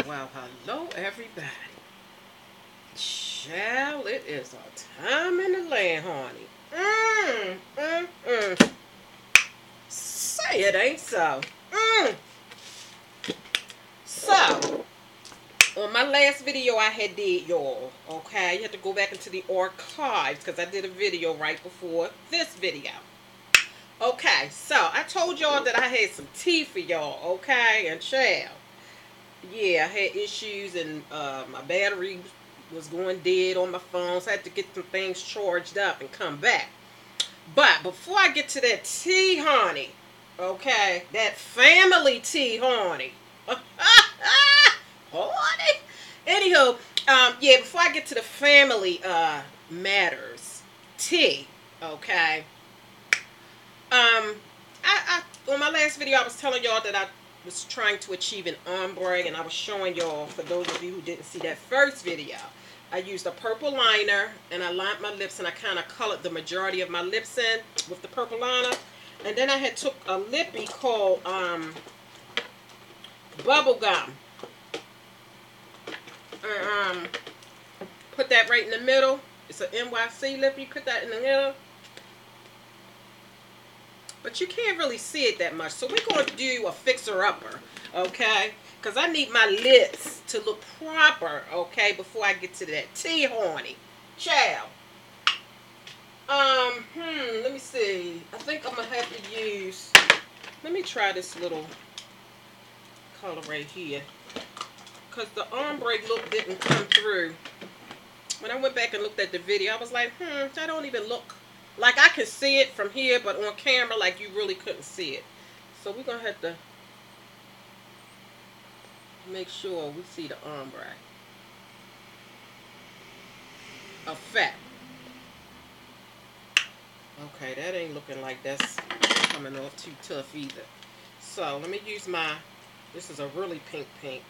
Well, hello everybody. Child, it is a time in the land, honey. Say it ain't so. So, on my last video I had did, y'all, okay, you have to go back into the archives because I did a video right before this video. Okay, so I told y'all that I had some tea for y'all, okay, and child, yeah, I had issues and my battery was going dead on my phone, so I had to get some things charged up and come back. But before I get to that tea, honey, okay, that family tea, honey, honey. Anywho, yeah, before I get to the family matters tea, okay. I on my last video I was telling y'all that I was trying to achieve an ombre, and I was showing y'all, for those of you who didn't see that first video, I used a purple liner and I lined my lips and I kind of colored the majority of my lips in with the purple liner. And then I had took a lippy called Bubblegum and put that right in the middle. It's an NYC lippy. Put that in the middle. But you can't really see it that much. So we're going to do a fixer-upper, okay? Because I need my lips to look proper, okay, before I get to that tea, honey. Child. Let me see. I think I'm going to have to use... Let me try this little color right here. Because the ombre look didn't come through. When I went back and looked at the video, I was like, that don't even look... Like, I can see it from here, but on camera, like, you really couldn't see it. So we're going to have to make sure we see the ombre effect. Okay, that ain't looking like that's coming off too tough either. So, let me use my, this is a really pink.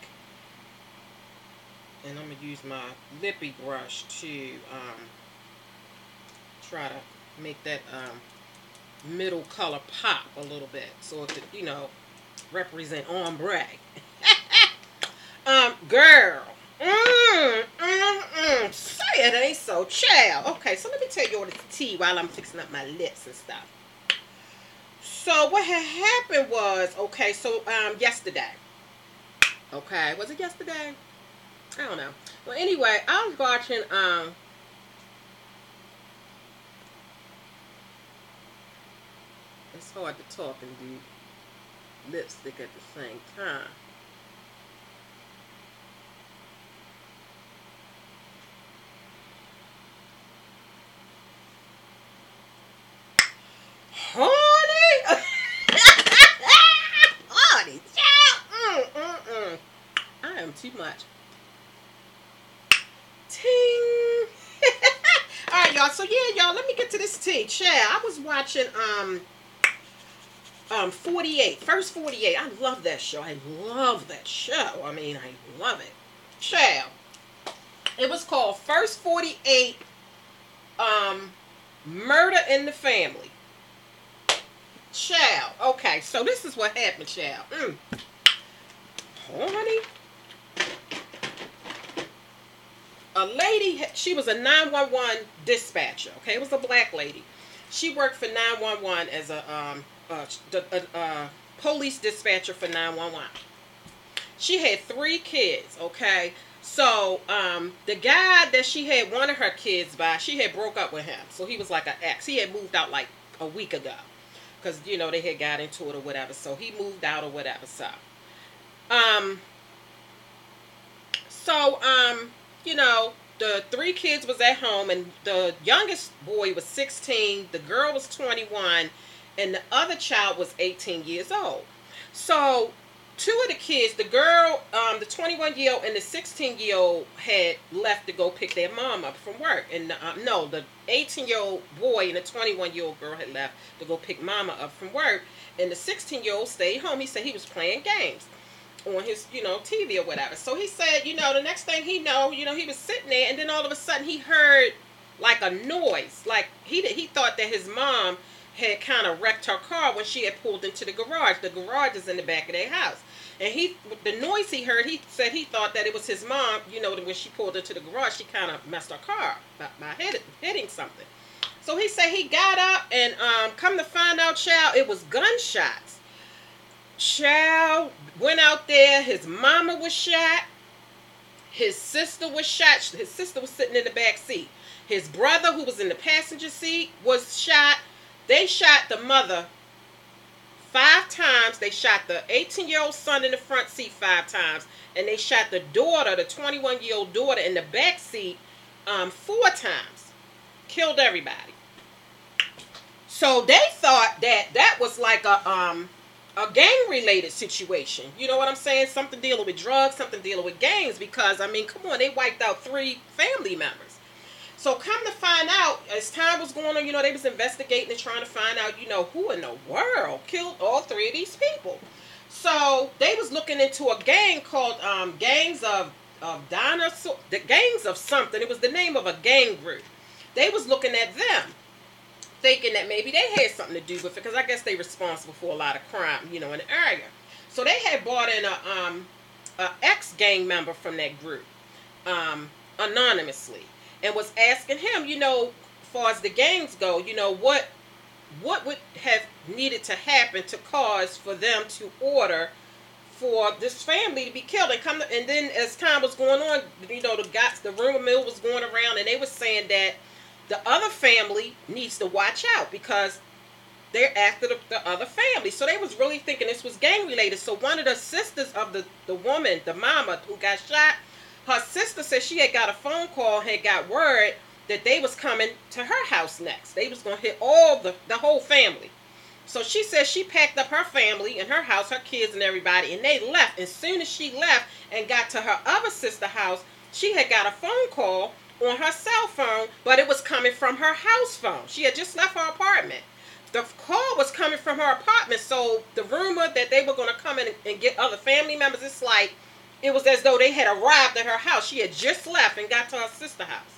And I'm going to use my lippy brush to try to make that middle color pop a little bit, so it could, you know, represent ombre. Girl, say it ain't so, child. Okay, so let me tell you all this tea while I'm fixing up my lips and stuff. So what had happened was, okay, so yesterday, okay, was it yesterday? I don't know. Well, anyway, I was watching it's hard to talk and do lipstick at the same time. Honey! Honey! I am too much. Ting! Alright, y'all. So, yeah, y'all, let me get to this tea. Child, I was watching, 48, First 48. I love that show. I love that show. I mean, I love it. Child. It was called First 48, Murder in the Family. Child. Okay, so this is what happened, child. Honey. A lady, she was a 911 dispatcher, okay? It was a black lady. She worked for 911 as a police dispatcher for 911. She had 3 kids, okay? So, the guy that she had one of her kids by, she had broke up with him. So, he was like an ex. He had moved out like a week ago. Because, you know, they had got into it or whatever. So, he moved out or whatever. So, you know, the 3 kids was at home, and the youngest boy was 16, the girl was 21, and the other child was 18 years old. So 2 of the kids, the girl, the 21-year-old and the 16-year-old had left to go pick their mom up from work. And no, the 18-year-old boy and the 21-year-old girl had left to go pick mama up from work, and the 16-year-old stayed home. He said he was playing games on his, you know, TV or whatever. So he said, you know, the next thing he know, you know, he was sitting there, and then all of a sudden he heard like a noise. Like he thought that his mom had kind of wrecked her car when she had pulled into the garage. The garage is in the back of their house. And the noise he heard, he said he thought that it was his mom. When she pulled into the garage, she kind of messed her car up by hitting something. So he said he got up and come to find out, child, it was gunshots. Child went out there. His mama was shot. His sister was shot. His sister was sitting in the back seat. His brother, who was in the passenger seat, was shot. They shot the mother 5 times. They shot the 18-year-old son in the front seat 5 times. And they shot the daughter, the 21-year-old daughter, in the back seat 4 times. Killed everybody. So they thought that was like a gang-related situation. You know what I'm saying? Something dealing with drugs, something dealing with gangs. Because, I mean, come on, they wiped out 3 family members. So come to find out, as time was going on, they was investigating and trying to find out, who in the world killed all 3 of these people. So they was looking into a gang called Gangs of Dinosaur, the Gangs of something. It was the name of a gang group. They was looking at them, thinking that maybe they had something to do with it, because I guess they responsible for a lot of crime, in the area. So they had brought in a ex-gang member from that group, anonymously, and was asking him, as far as the gangs go, what would have needed to happen to cause for them to order for this family to be killed. And then as time was going on, the rumor mill was going around, and they were saying that the other family needs to watch out because they're after the other family. So they was really thinking this was gang related. So one of the sisters of the woman, the mama who got shot, her sister said she had got a phone call, had got word that they was coming to her house next. They was going to hit all the whole family. So she said she packed up her family and her house, her kids and everybody, and they left. As soon as she left and got to her other sister's house, she had got a phone call on her cell phone, but it was coming from her house phone. She had just left her apartment. The call was coming from her apartment, so the rumor that they were going to come in and get other family members, it's like, it was as though they had arrived at her house. She had just left and got to her sister's house.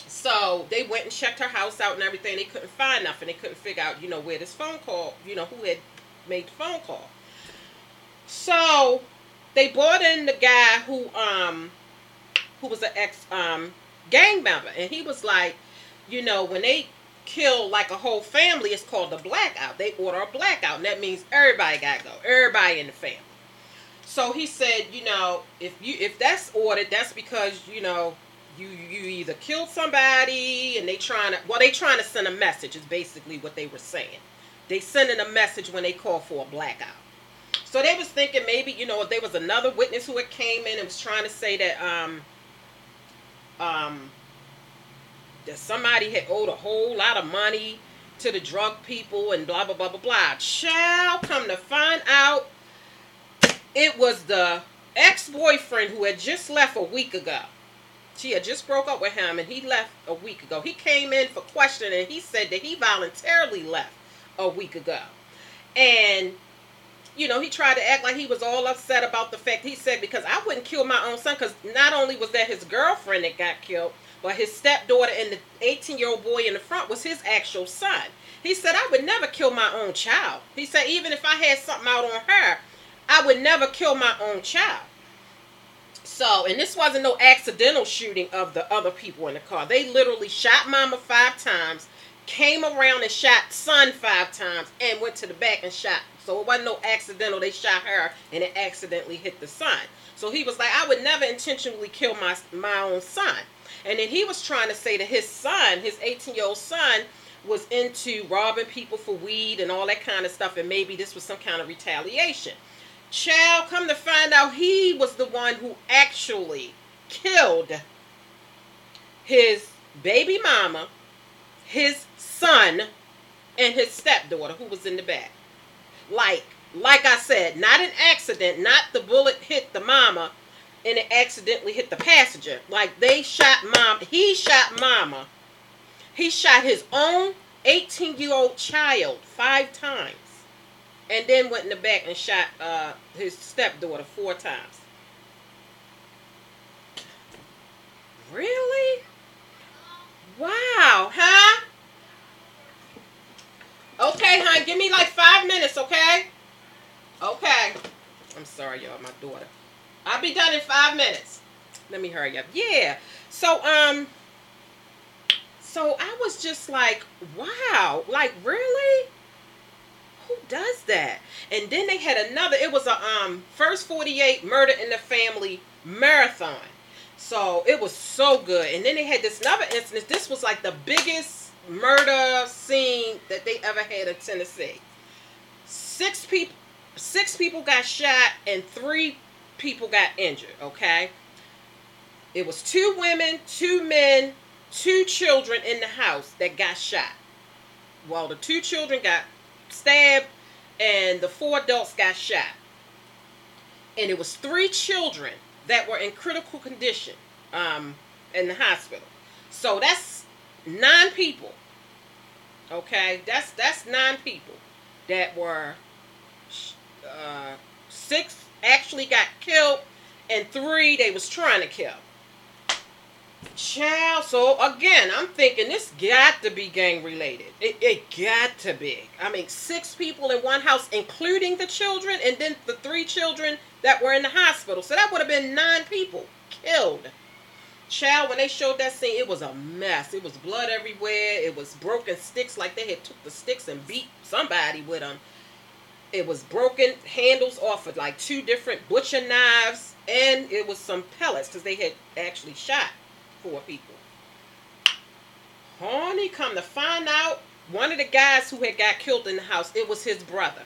So they went and checked her house out and everything. They couldn't find nothing. They couldn't figure out, where this phone call, who had made the phone call. So they brought in the guy who was an ex-gang member. And he was like, when they kill like a whole family, it's called a blackout. They order a blackout. And that means everybody got to go. Everybody in the family. So he said, if that's ordered, that's because, you either killed somebody and they trying to send a message is basically what they were saying. They sending a message when they call for a blackout. So they was thinking maybe, if there was another witness who had came in and was trying to say that that somebody had owed a whole lot of money to the drug people and blah, blah, blah, blah, blah. Child, come to find out, it was the ex-boyfriend who had just left a week ago. She had just broke up with him, and he left a week ago. He came in for questioning, and he said that he voluntarily left a week ago. And, he tried to act like he was all upset about the fact. He said, because I wouldn't kill my own son, because not only was that his girlfriend that got killed, but his stepdaughter and the 18-year-old boy in the front was his actual son. He said, I would never kill my own child. He said, even if I had something out on her, I would never kill my own child. So, and this wasn't no accidental shooting of the other people in the car. They literally shot mama 5 times, came around and shot son 5 times, and went to the back and shot. So it wasn't no accidental. They shot her, and it accidentally hit the son. So he was like, I would never intentionally kill my own son. And then he was trying to say that his son, his 18-year-old son, was into robbing people for weed and all that kind of stuff, and maybe this was some kind of retaliation. Child, come to find out, he was the one who actually killed his baby mama, his son, and his stepdaughter who was in the back. Like I said, not an accident, not the bullet hit the mama and it accidentally hit the passenger. Like they shot mom, he shot mama. He shot his own 18-year-old child 5 times. And then went in the back and shot his stepdaughter 4 times. Really? Wow, huh? Okay, hon, give me like 5 minutes, okay? Okay. I'm sorry, y'all, my daughter. I'll be done in 5 minutes. Let me hurry up. Yeah. So I was just like, wow, like really? Who does that? And then they had another, it was a first 48 murder in the family marathon. So it was so good. And then they had this another incident. This was like the biggest murder scene that they ever had in Tennessee. Six people got shot and 3 people got injured, okay? It was 2 women, 2 men, 2 children in the house that got shot. Well, the 2 children got stabbed and the 4 adults got shot. And it was 3 children that were in critical condition in the hospital. So that's 9 people. Okay, that's 9 people that were 6 actually got killed and 3 they was trying to kill. Child, so again, I'm thinking this got to be gang related. It got to be. I mean, 6 people in one house, including the children, and then the 3 children that were in the hospital. So that would have been 9 people killed. Child, when they showed that scene, it was a mess. It was blood everywhere. It was broken sticks, like they had took the sticks and beat somebody with them. It was broken handles off of like 2 different butcher knives, and it was some pellets because they had actually shot 4 people. Honey, come to find out, one of the guys who had got killed in the house, it was his brother.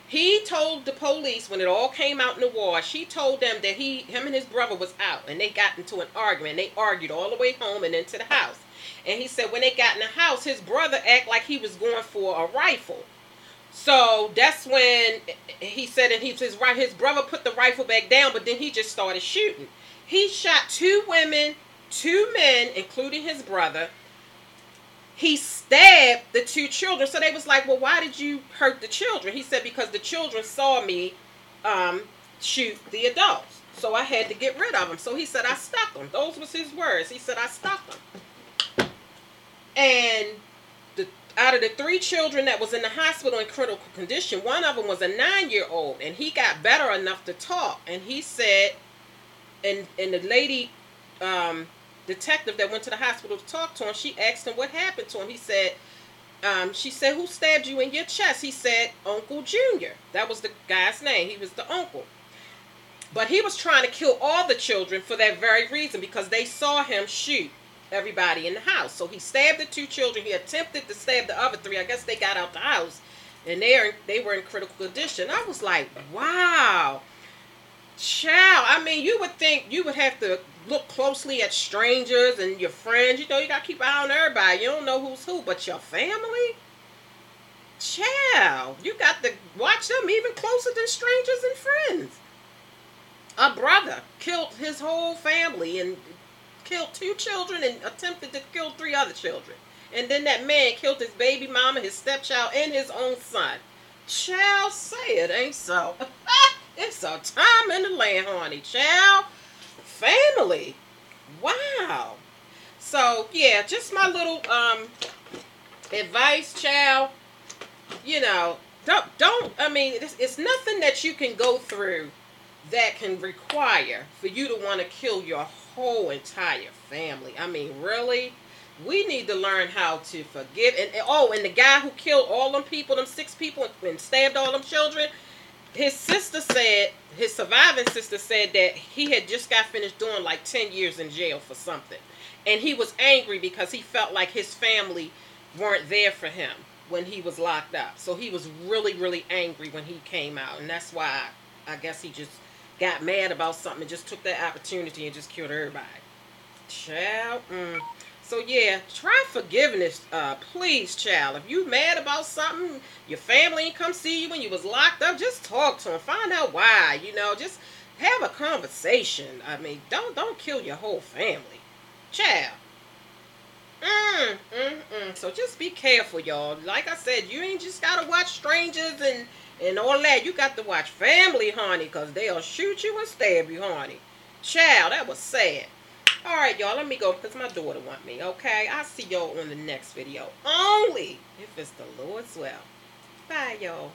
He told the police when it all came out in the wash, he told them that him and his brother was out and they got into an argument. They argued all the way home and into the house. And he said when they got in the house, his brother acted like he was going for a rifle. So that's when he said that his brother put the rifle back down, but then he just started shooting. He shot 2 women, 2 men, including his brother. He stabbed the 2 children. So they was like, well, why did you hurt the children? He said, because the children saw me shoot the adults. So I had to get rid of them. So he said, I stuck them. Those was his words. He said, I stuck them. And out of the 3 children that was in the hospital in critical condition, one of them was a 9-year-old. And he got better enough to talk. And he said, and the lady detective that went to the hospital to talk to him, she asked him what happened to him. He said, she said, who stabbed you in your chest? He said, Uncle Junior. That was the guy's name. He was the uncle. But he was trying to kill all the children for that very reason, because they saw him shoot everybody in the house. So he stabbed the 2 children. He attempted to stab the other 3. I guess they got out the house and they were in critical condition. I was like, wow. Child, I mean, you would think you would have to look closely at strangers and your friends. You know, you got to keep an eye on everybody. You don't know who's who, but your family? Child, you got to watch them even closer than strangers and friends. A brother killed his whole family and killed 2 children and attempted to kill 3 other children. And then that man killed his baby mama, his stepchild, and his own son. Child, say it ain't so. It's a time in the land, honey. Child, family. Wow. So, yeah, just my little advice, child. You know, I mean, it's nothing that you can go through that can require for you to want to kill your whole entire family. I mean, really? We need to learn how to forgive. And the guy who killed all them people, them 6 people, and stabbed all them children, his surviving sister said that he had just got finished doing like 10 years in jail for something. And he was angry because he felt like his family weren't there for him when he was locked up. So he was really, really angry when he came out. And that's why I guess he just got mad about something and just took that opportunity and just killed everybody. Child. So yeah, try forgiveness, please, child. If you mad about something, your family ain't come see you when you was locked up, just talk to them. Find out why, you know, just have a conversation. I mean, don't kill your whole family. Child. So just be careful, y'all. Like I said, you ain't just gotta watch strangers and all that. You got to watch family, honey, because they'll shoot you and stab you, honey. Child, that was sad. Alright, y'all, let me go because my daughter want me, okay? I'll see y'all on the next video. Only if it's the Lord's will. Bye, y'all.